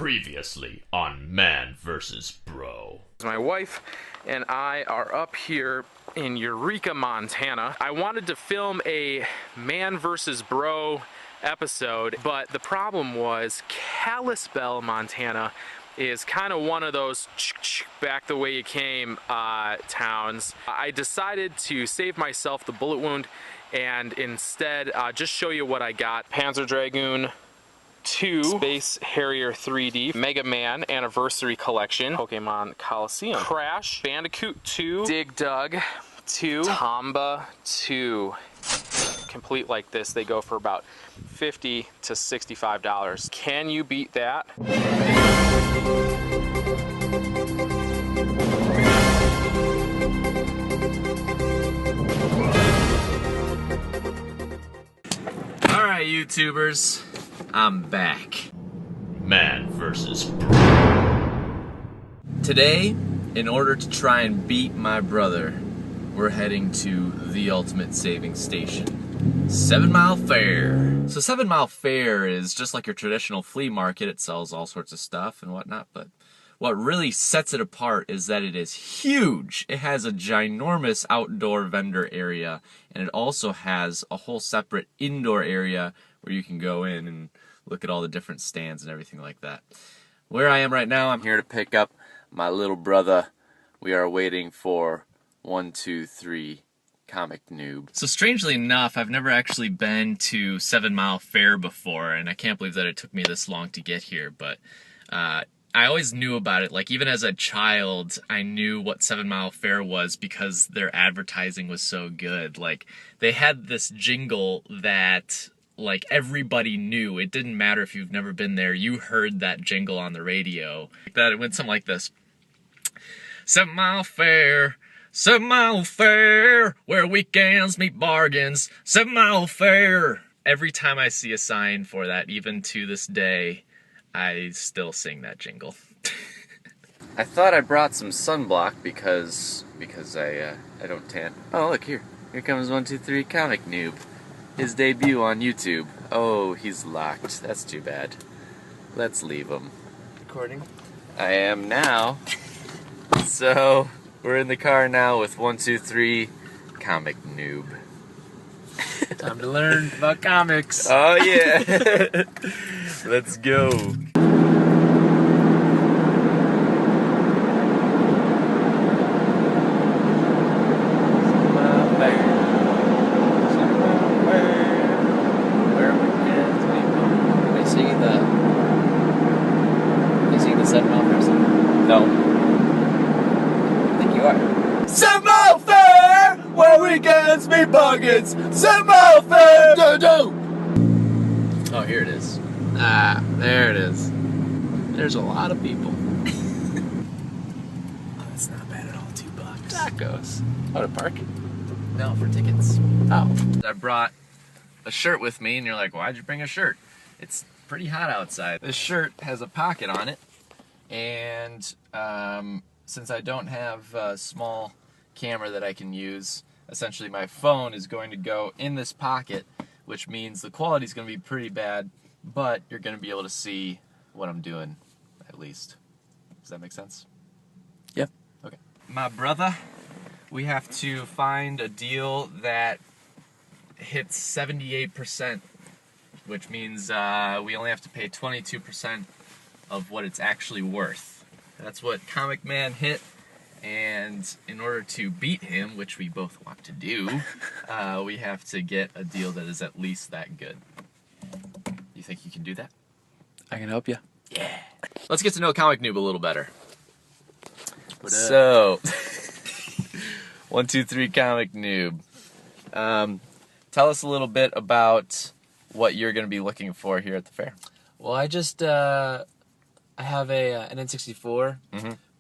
Previously on Man vs. Bro. My wife and I are up here in Eureka, Montana. I wanted to film a Man vs. Bro episode, but the problem was Kalispell, Montana is kind of one of those back the way you came towns. I decided to save myself the bullet wound and instead just show you what I got. Panzer Dragoon 2 Space Harrier 3D Mega Man Anniversary Collection, Pokemon Coliseum, Crash Bandicoot 2, Dig Dug 2, Tomba 2. Complete like this, they go for about $50 to $65. Can you beat that? Alright, YouTubers, I'm back. Man vs. Bro. Today, in order to try and beat my brother, we're heading to the ultimate saving station, 7 Mile Fair. So 7 Mile Fair is just like your traditional flea market. It sells all sorts of stuff and whatnot, but what really sets it apart is that it is huge. It has a ginormous outdoor vendor area, and it also has a whole separate indoor area where you can go in and look at all the different stands and everything like that. Where I am right now, I'm here to pick up my little brother. We are waiting for 123ComicNoob. So strangely enough, I've never actually been to 7 Mile Fair before, and I can't believe that it took me this long to get here, but I always knew about it. Like, even as a child, I knew what 7 Mile Fair was because their advertising was so good. Like, they had this jingle that, like, everybody knew. It didn't matter if you've never been there. You heard that jingle on the radio. That it went something like this. 7 Mile Fair, 7 Mile Fair, where weekends meet bargains. 7 Mile Fair. Every time I see a sign for that, even to this day, I still sing that jingle. I thought I brought some sunblock because I don't tan. Oh, look here. Here comes 123ComicNoob. His debut on YouTube. Oh, he's locked. That's too bad. Let's leave him. Recording? I am now. So, we're in the car now with 123ComicNoob. Time to learn about comics. Oh yeah. Let's go. No. I think you are. 7 Mile Fair, where weekends meet bargains. 7 Mile Fair, do. Oh, here it is. Ah, there it is. There's a lot of people. Oh, that's not bad at all. $2. Tacos. Oh, to park? No, for tickets. Oh. I brought a shirt with me, and you're like, why'd you bring a shirt? It's pretty hot outside. This shirt has a pocket on it, and since I don't have a small camera that I can use, essentially my phone is going to go in this pocket, which means the quality is going to be pretty bad, but you're going to be able to see what I'm doing, at least. Does that make sense? Yep. Okay. My brother, we have to find a deal that hits 78%, which means we only have to pay 22% of what it's actually worth. That's what Comic Man hit, and in order to beat him, which we both want to do, we have to get a deal that is at least that good. You think you can do that? I can help you. Yeah. Let's get to know ComicNoob a little better. So, 123ComicNoob. Tell us a little bit about what you're going to be looking for here at the fair. Well, I just I have an N64,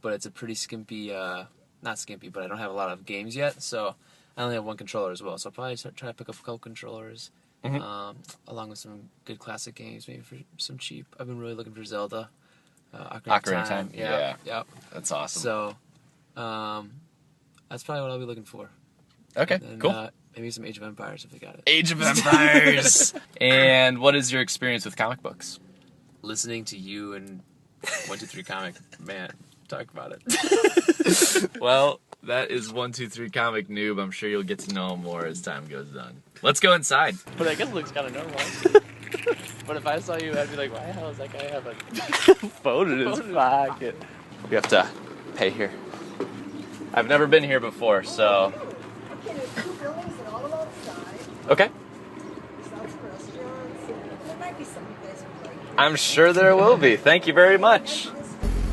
but it's a pretty skimpy, not skimpy, but I don't have a lot of games yet, so I only have one controller as well. So I'll probably try to pick up a couple controllers, along with some good classic games, maybe for some cheap. I've been really looking for Zelda, Ocarina of Time. Yeah. Yep. That's awesome. So, that's probably what I'll be looking for. Okay, And, cool. Maybe some Age of Empires if they got it. Age of Empires! And what is your experience with comic books? Listening to you and 123 Comic, man, talk about it. Well, that is 123ComicNoob. I'm sure you'll get to know him more as time goes on. Let's go inside. But I guess it looks kind of normal. But if I saw you, I'd be like, why the hell does that guy have a Phone in his pocket. We have to pay here. I've never been here before, so... Okay, there's 2 buildings and all outside. Okay. There's lots of restaurants. And there might be some you guys would like. I'm sure there will be. Thank you very much.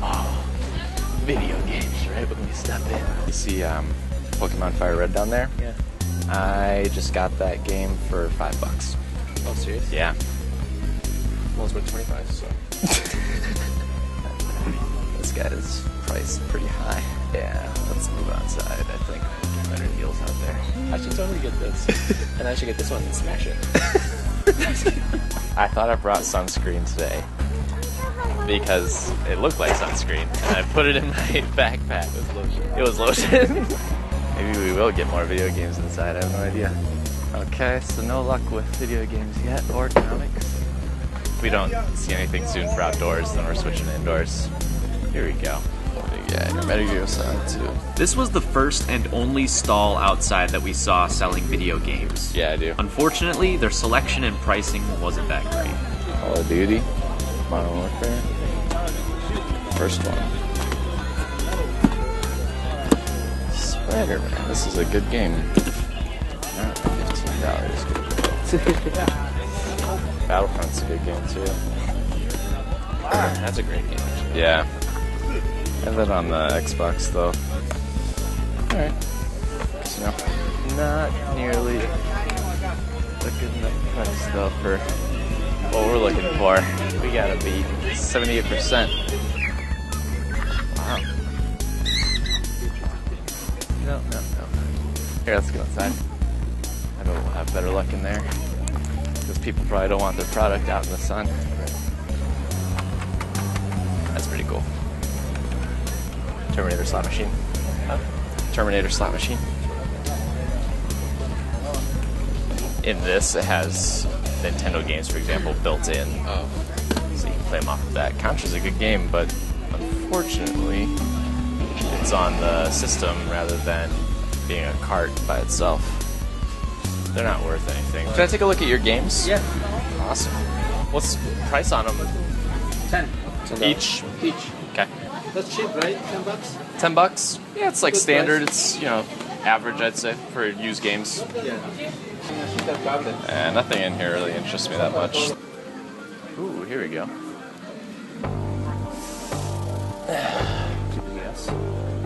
Oh, video games, right when we step in. You see Pokemon Fire Red down there? Yeah. I just got that game for $5. Oh, serious? Yeah. Well, it's worth 25, so. This guy's priced pretty high. Yeah, let's move outside. I think better deals out there. I should totally get this. And I should get this one and smash it. I thought I brought sunscreen today because it looked like sunscreen, and I put it in my backpack. It was lotion. Maybe we will get more video games inside. I have no idea. Okay, so no luck with video games yet or comics. If we don't see anything soon for outdoors, then we're switching to indoors. Here we go. Yeah, you better go outside too. This was the first and only stall outside that we saw selling video games. Yeah, I do. Unfortunately, their selection and pricing wasn't that great. Call of Duty, Modern Warfare. First one. Spider-Man. This is a good game. $15. Battlefront's a good game too. That's a great game. Yeah. I have that on the Xbox though. Alright. You know, not nearly a good enough price though for what we're looking for. We gotta beat 78%. Wow. No. Here, let's go inside. I bet we'll have better luck in there. Because people probably don't want their product out in the sun. That's pretty cool. Terminator slot machine. Huh? Terminator slot machine. In this, it has Nintendo games, for example, built in. Oh. So you can play them off of that. Contra's a good game, but unfortunately, it's on the system rather than being a cart by itself. They're not worth anything. Can I take a look at your games? Yeah. Awesome. What's the price on them? 10. Each? Each. Okay. That's cheap, right? $10? $10? Yeah, it's like Good standard. price. It's, average, I'd say, for used games. Yeah. That cabinet. And nothing in here really interests me that much. Ooh, here we go. DS.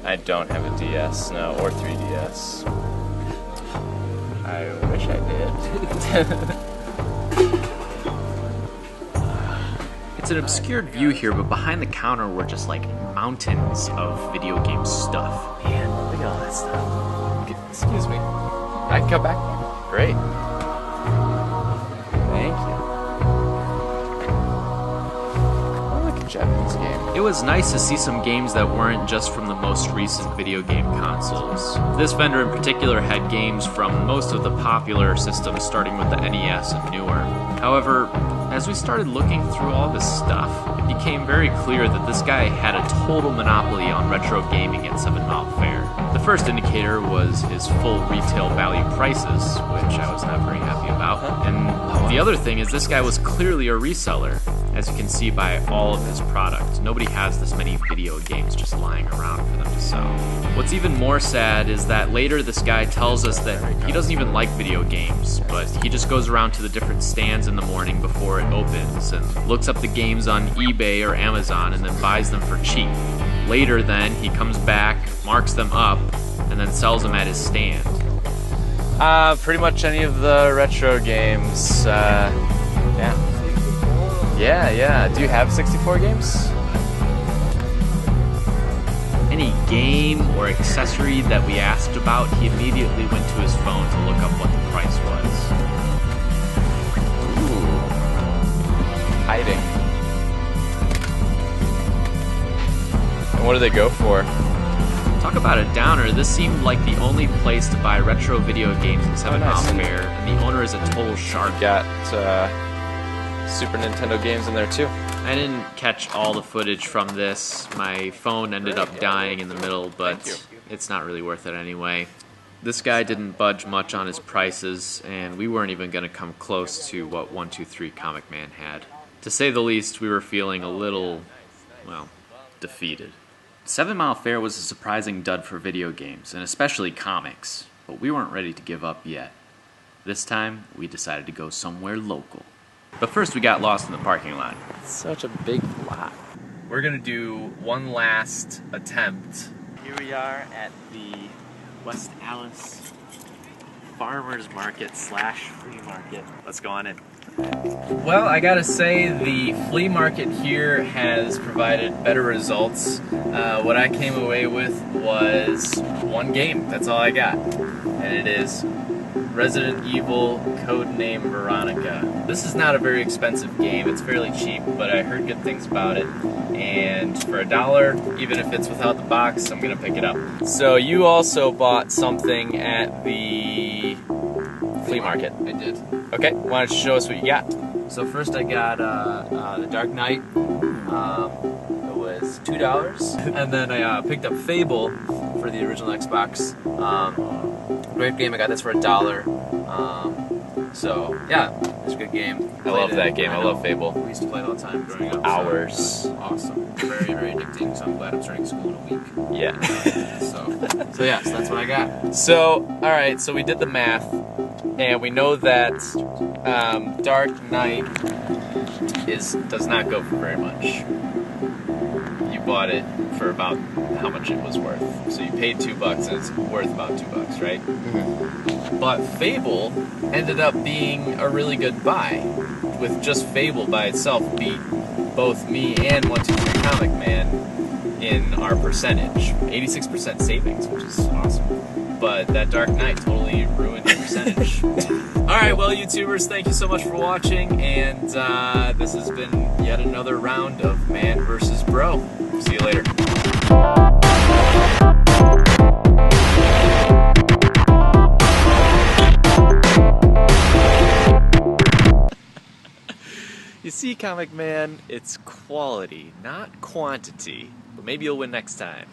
I don't have a DS, no, or 3DS. I wish I did. It's an obscured view here, but behind the counter were just like mountains of video game stuff. Man, look at all that stuff. Excuse me. I can come back? Great. Thank you. I like a Japanese game. It was nice to see some games that weren't just from the most recent video game consoles. This vendor in particular had games from most of the popular systems, starting with the NES and newer. However, as we started looking through all this stuff, it became very clear that this guy had a total monopoly on retro gaming at 7 Mile Fair. The first indicator was his full retail value prices, which I was not very happy about. And the other thing is this guy was clearly a reseller, as you can see by all of his product. Nobody has this many video games just lying around for them to sell. What's even more sad is that later this guy tells us that he doesn't even like video games, but he just goes around to the different stands in the morning before it opens and looks up the games on eBay or Amazon and then buys them for cheap. Later then, he comes back, marks them up, and then sells them at his stand. Pretty much any of the retro games, yeah. Yeah. Do you have 64 games? Any game or accessory that we asked about, he immediately went to his phone to look up what the price was. Ooh. Hiding. And what do they go for? Talk about a downer. This seemed like the only place to buy retro video games in 7 Mile Fair, and the owner is a total shark. Got Super Nintendo games in there too. I didn't catch all the footage from this. My phone ended up dying in the middle, but it's not really worth it anyway. This guy didn't budge much on his prices, and we weren't even going to come close to what 123 Comic Man had. To say the least, we were feeling a little, well, defeated. 7 Mile Fair was a surprising dud for video games, and especially comics, but we weren't ready to give up yet. This time, we decided to go somewhere local. But first we got lost in the parking lot. Such a big lot. We're gonna do one last attempt. Here we are at the West Allis Farmers Market / Flea Market. Let's go on in. Well, I gotta say the flea market here has provided better results. What I came away with was one game. That's all I got. And it is Resident Evil Codename Veronica. This is not a very expensive game, it's fairly cheap, but I heard good things about it, and for $1, even if it's without the box, I'm gonna pick it up. So you also bought something at the flea market. I did. Okay, why don't you show us what you got? So first I got the Dark Knight. It was $2, and then I picked up Fable for the original Xbox. Great game. I got this for $1. So yeah, it's a good game. I love that game. I love Fable. We used to play it all the time growing up. Hours. So, awesome. Very, very addicting. So I'm glad I'm starting school in a week. Yeah. So yeah, so that's what I got. So, alright, so we did the math, and we know that Dark Knight does not go for very much. You bought it for about how much it was worth. So you paid $2 and it's worth about $2, right? Mm-hmm. But Fable ended up being a really good buy. With just Fable by itself beat both me and 123 Comic Man in our percentage. 86% savings, which is awesome. But that Dark Knight totally ruined your percentage. Alright, well, YouTubers, thank you so much for watching, and this has been yet another round of Man vs. Bro. See you later. You see, Comic Man, it's quality, not quantity. But maybe you'll win next time.